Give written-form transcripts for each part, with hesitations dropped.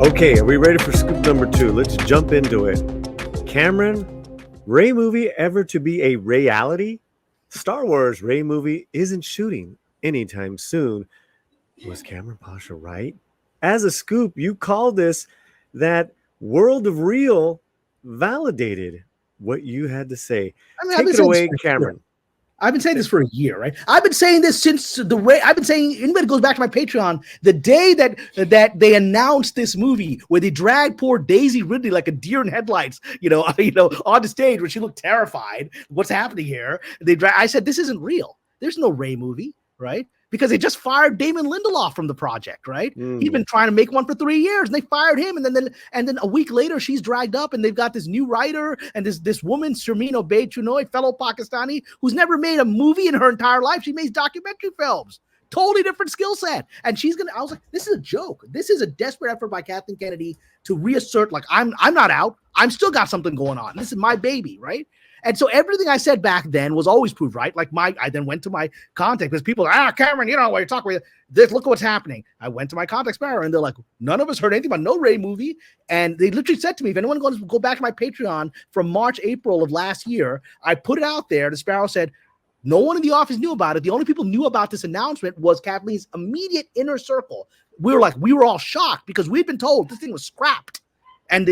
Okay, are we ready for scoop number 2? Let's jump into it. Kamran, Rey movie ever to be a Rey-ality? Star Wars Rey movie isn't shooting anytime soon. Was Kamran Pasha right? As a scoop, you called this that World of Real validated what you had to say. I mean, I've Take been it saying this away, for a year. Kamran. I've been saying this for a year, right? I've been saying this since I've been saying, anybody goes back to my Patreon, the day that they announced this movie, where they dragged poor Daisy Ridley like a deer in headlights, on the stage where she looked terrified. What's happening here? I said, this isn't real. There's no Rey movie, right? Because they just fired Damon Lindelof from the project, right? He's been trying to make one for 3 years, and they fired him. And then a week later, she's dragged up, and they've got this new writer and this woman, Sharmeen Obaid-Chinoy, fellow Pakistani, who's never made a movie in her entire life. She makes documentary films. Totally different skill set. And I was like, this is a joke. This is a desperate effort by Kathleen Kennedy to reassert, like, I'm not out. I'm still got something going on. This is my baby, right? And so everything I said back then was always proved right. Like I then went to my contact, because people are, Kamran, you know what you're talking about. Look at what's happening. I went to my contact sparrow, and they're like, none of us heard anything about no Rey movie. And they literally said to me, if anyone wants to go back to my Patreon from March, April of last year, I put it out there. The sparrow said, no one in the office knew about it. The only people who knew about this announcement was Kathleen's immediate inner circle. We were all shocked, because we'd been told this thing was scrapped. And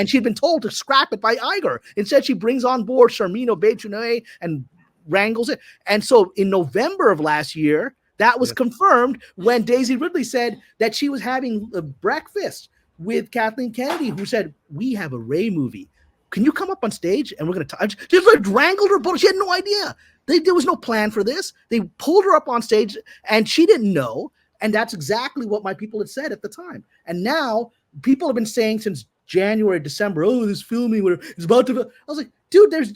she'd been told to scrap it by Iger. Instead, she brings on board Sharmeen Obaid-Chinoy and wrangles it. And so in November of last year, that was confirmed when Daisy Ridley said that she was having a breakfast with Kathleen Kennedy, who said, we have a Rey movie. Can you come up on stage and we're going to touch? She like wrangled her, but she had no idea. There was no plan for this. They pulled her up on stage, and she didn't know. And that's exactly what my people had said at the time. And now people have been saying since January, December, this filming where it's about to. I was like, dude, there's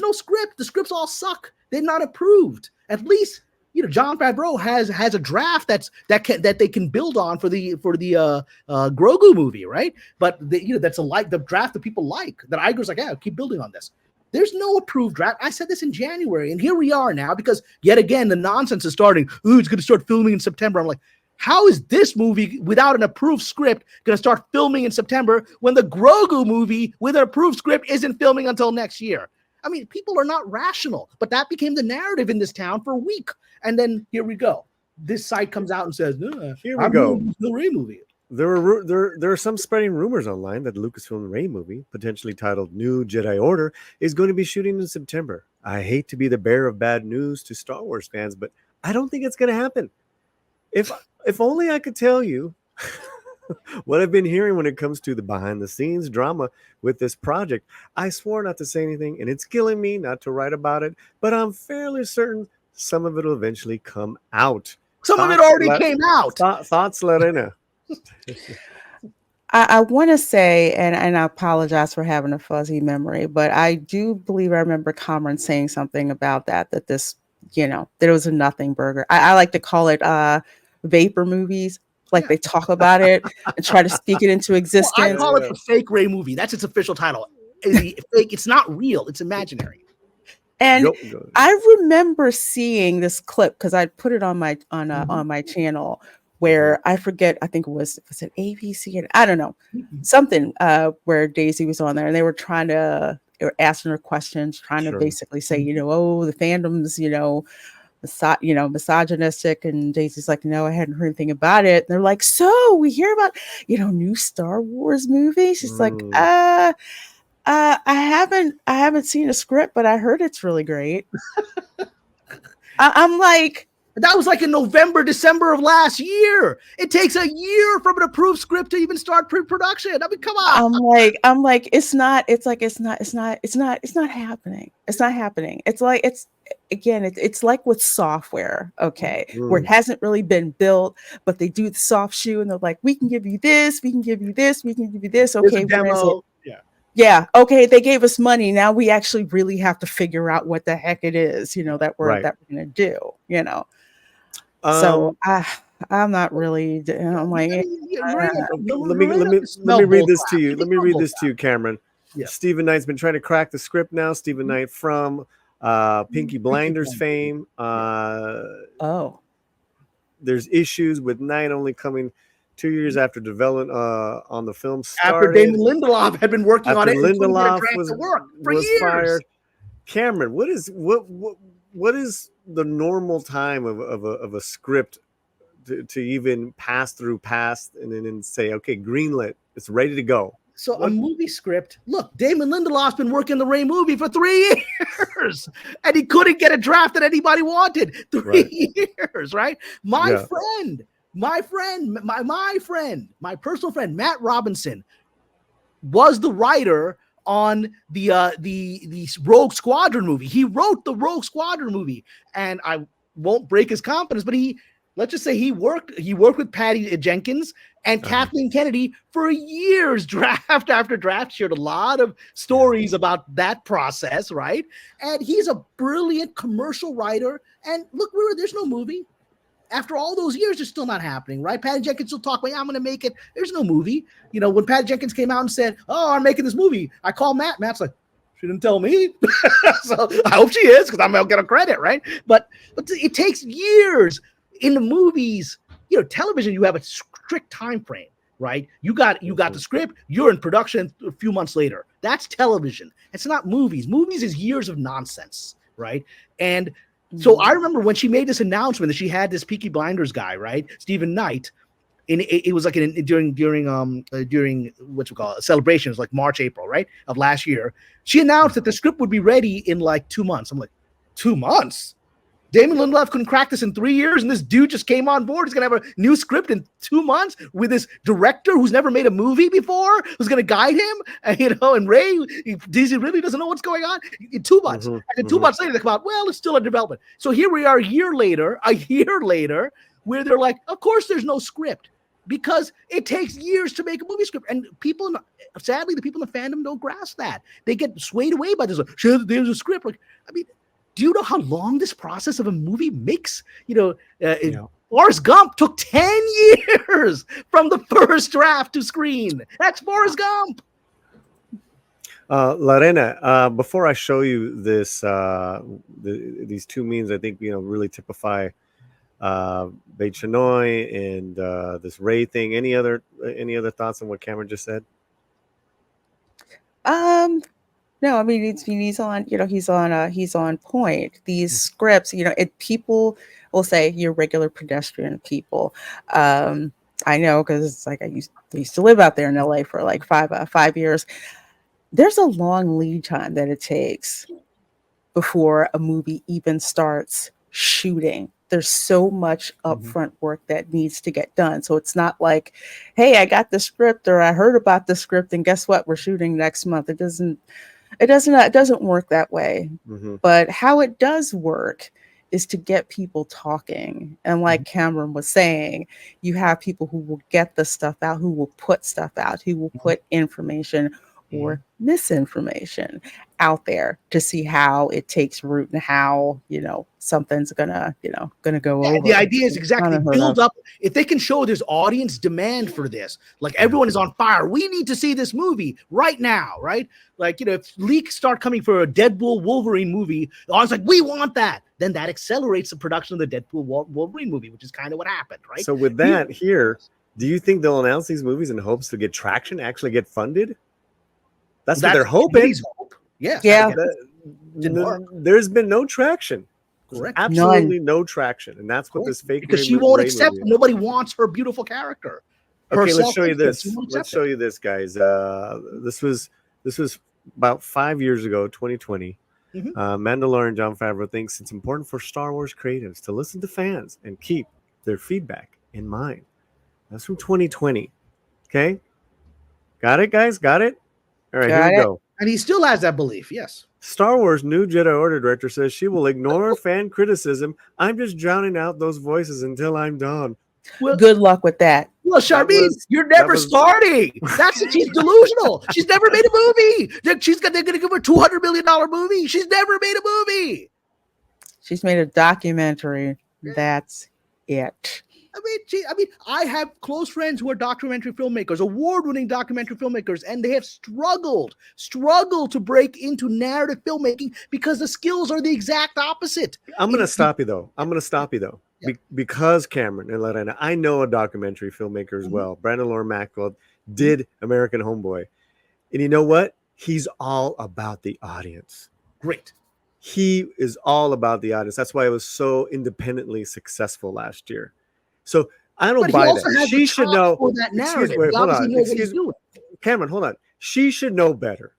no script. The scripts all suck. They're not approved. At least, Jon Favreau has a draft that they can build on for the Grogu movie, right? But that's the draft that people like. That Iger's like, yeah, keep building on this. There's no approved draft. I said this in January, and here we are now, because yet again the nonsense is starting. It's going to start filming in September. I'm like, how is this movie without an approved script going to start filming in September when the Grogu movie with an approved script isn't filming until next year? I mean, people are not rational, but that became the narrative in this town for a week. And then here we go. This site comes out and says, here we go. The Rey movie. There are some spreading rumors online that the Lucasfilm Rey movie, potentially titled New Jedi Order, is going to be shooting in September. I hate to be the bearer of bad news to Star Wars fans, but I don't think it's going to happen. If only I could tell you what I've been hearing when it comes to the behind-the-scenes drama with this project. I swore not to say anything, and it's killing me not to write about it, but I'm fairly certain some of it will eventually come out. Some of it already came out. Thoughts, Lorena? I want to say, and I apologize for having a fuzzy memory, but I do believe I remember Kamran saying something about that this, there was a nothing burger. I like to call it vapor movies. Like they talk about it and try to speak it into existence. Well, I call it the fake Rey movie. That's its official title. It's not real. It's imaginary. And I remember seeing this clip, because I put it on my on my channel, where I forget, I think was it ABC? I don't know, something where Daisy was on there, and they were asking her questions, trying to basically say, the fandom's, misogynistic, and Daisy's like, no, I hadn't heard anything about it. And they're like, so we hear about, new Star Wars movie. She's like, I haven't seen a script, but I heard it's really great. I'm like, that was like in November, December of last year. It takes a year from an approved script to even start pre-production. I mean, come on. I'm like, it's not happening. It's not happening. It's like, it's like with software, okay, where it hasn't really been built, but they do the soft shoe, and they're like, we can give you this, we can give you this, we can give you this. Okay, where is it? Yeah. Okay. They gave us money. Now we actually really have to figure out what the heck it is, that we're going to do, So I'm not really. I'm like, let me read this to you. Let me read this to you, Kamran. Yeah. Stephen Knight's been trying to crack the script now. Stephen Knight from Pinky Blinders fame. There's issues with Knight only coming 2 years after development on the film After started. Damon Lindelof had been working on After it, and couldn't get a Lindelof draft was to work for was years. fired. Cameron, what is the normal time of a script to even pass and then say, okay, greenlit, it's ready to go? So a movie script. Look, Damon Lindelof's been working the Rey movie for 3 years, and he couldn't get a draft that anybody wanted. 3 years, right? My friend, my personal friend, Matt Robinson, was the writer on the Rogue Squadron movie. He wrote the Rogue Squadron movie, and I won't break his confidence, but let's just say he worked with Patty Jenkins and Kathleen Kennedy for years, draft after draft, shared a lot of stories about that process, right? And he's a brilliant commercial writer. And look, there's no movie. After all those years, it's still not happening, right? Patty Jenkins still talk about, I'm going to make it. There's no movie. You know, when Patty Jenkins came out and said, oh, I'm making this movie, I call Matt. Matt's like, she didn't tell me. So I hope she is, because I'm going to get a credit, right? But it takes years. In the movies, television, you have a strict time frame, right? You got the script, you're in production a few months later. That's television. It's not movies. Movies is years of nonsense, right? And so I remember when she made this announcement that she had this Peaky Blinders guy, right, Stephen Knight, and it was like during what you call it, celebrations, like March, April, right, of last year. She announced that the script would be ready in like 2 months. I'm like, 2 months? Damon Lindelof couldn't crack this in 3 years, and this dude just came on board. He's going to have a new script in 2 months with this director who's never made a movie before, who's going to guide him. And Ray, Daisy really doesn't know what's going on in 2 months. And then 2 months later, they come out, well, it's still in development. So here we are a year later, where they're like, of course there's no script, because it takes years to make a movie script. And sadly, the people in the fandom don't grasp that. They get swayed away by this. There's a script. Like, I mean, do you know how long this process of a movie makes? Forrest Gump took 10 years from the first draft to screen. That's Forrest Gump. Lorena, before I show you this, these two memes, I think really typify Beit Shenoy and this Ray thing. Any other thoughts on what Cameron just said? No, I mean he's on, he's on point. These scripts, people will say you're regular pedestrian people. I know, because it's like I used to live out there in LA for like 5 years. There's a long lead time that it takes before a movie even starts shooting. There's so much upfront work that needs to get done. So it's not like, hey, I got the script, or I heard about the script, and guess what? We're shooting next month. It doesn't work that way. But how it does work is to get people talking. And like Kamran was saying, you have people who will get the stuff out, who will put stuff out, who will put information or misinformation out there to see how it takes root and how something's gonna go over. The idea is exactly build up. If they can show there's audience demand for this, like everyone is on fire, we need to see this movie right now, right? Like, if leaks start coming for a Deadpool Wolverine movie, the audience like, we want that. Then that accelerates the production of the Deadpool Wolverine movie, which is kind of what happened, right? So with that here, do you think they'll announce these movies in hopes to get traction, actually get funded? That's what they're hoping. Yes. Yeah. There's been no traction. Correct. Absolutely no traction. And that's what this fake because she won't accept it. Nobody wants her beautiful character. Okay, let's show you this. Let's show you this, guys. This was about 5 years ago, 2020. Mandalorian Jon Favreau thinks it's important for Star Wars creatives to listen to fans and keep their feedback in mind. That's from 2020. Okay? Got it, guys? Got it? All right, here we go. And he still has that belief, yes. Star Wars new Jedi Order director says she will ignore fan criticism. I'm just drowning out those voices until I'm done. Well, good luck with that. Well, Charmise, you're never starting. She's delusional. She's never made a movie. They're going to give her a $200 million movie. She's never made a movie. She's made a documentary. That's it. I have close friends who are documentary filmmakers, award-winning documentary filmmakers, and they have struggled to break into narrative filmmaking because the skills are the exact opposite. I'm going to stop you though. Yeah. Because Cameron and Lorena, I know a documentary filmmaker as well. Brandon Lauren Maxwell did American Homeboy. And you know what? He's all about the audience. Great. He is all about the audience. That's why it was so independently successful last year. So I don't buy that. She should know that narrative. Cameron, hold on. She should know better.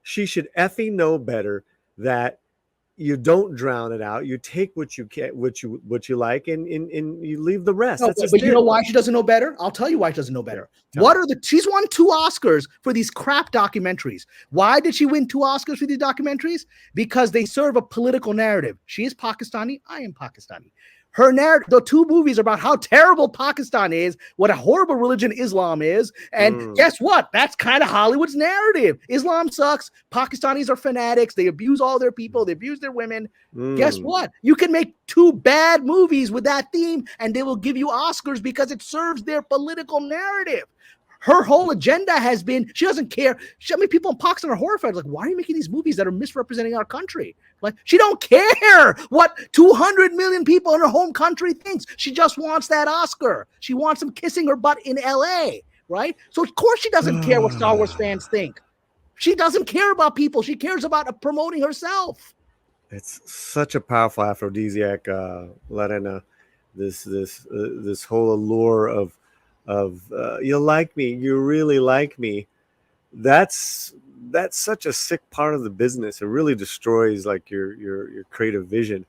She should effing know better that you don't drown it out. You take what you can, what you like, and you leave the rest. No, but you know why she doesn't know better? I'll tell you why she doesn't know better. She's won 2 Oscars for these crap documentaries. Why did she win 2 Oscars for these documentaries? Because they serve a political narrative. She is Pakistani. I am Pakistani. Her narrative, the 2 movies are about how terrible Pakistan is, what a horrible religion Islam is, and guess what? That's kind of Hollywood's narrative. Islam sucks. Pakistanis are fanatics. They abuse all their people. They abuse their women. Guess what? You can make 2 bad movies with that theme, and they will give you Oscars because it serves their political narrative. Her whole agenda has been, she doesn't care. People in Pakistan are horrified. Like, why are you making these movies that are misrepresenting our country? Like, she don't care what 200 million people in her home country thinks. She just wants that Oscar. She wants them kissing her butt in LA, right? So of course she doesn't care what Star Wars fans think. She doesn't care about people. She cares about promoting herself. It's such a powerful aphrodisiac, Lorena. This whole allure of you like me, you really like me. That's such a sick part of the business. It really destroys like your creative vision.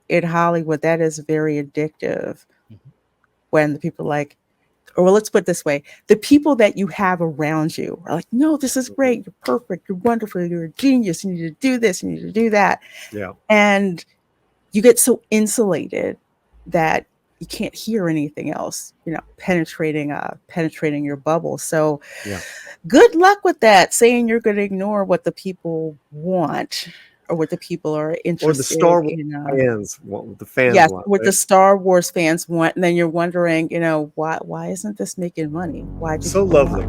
In Hollywood, that is very addictive. When the people like, or well, let's put it this way, the people that you have around you are like, no, this is great, you're perfect, you're wonderful, you're a genius, you need to do this, you need to do that. Yeah. And you get so insulated that you can't hear anything else, penetrating your bubble. So good luck with that, saying you're going to ignore what the people want or what the people are interested in. Or the Star Wars fans want, what the fans want. What the Star Wars fans want. And then you're wondering, why isn't this making money? So lovely.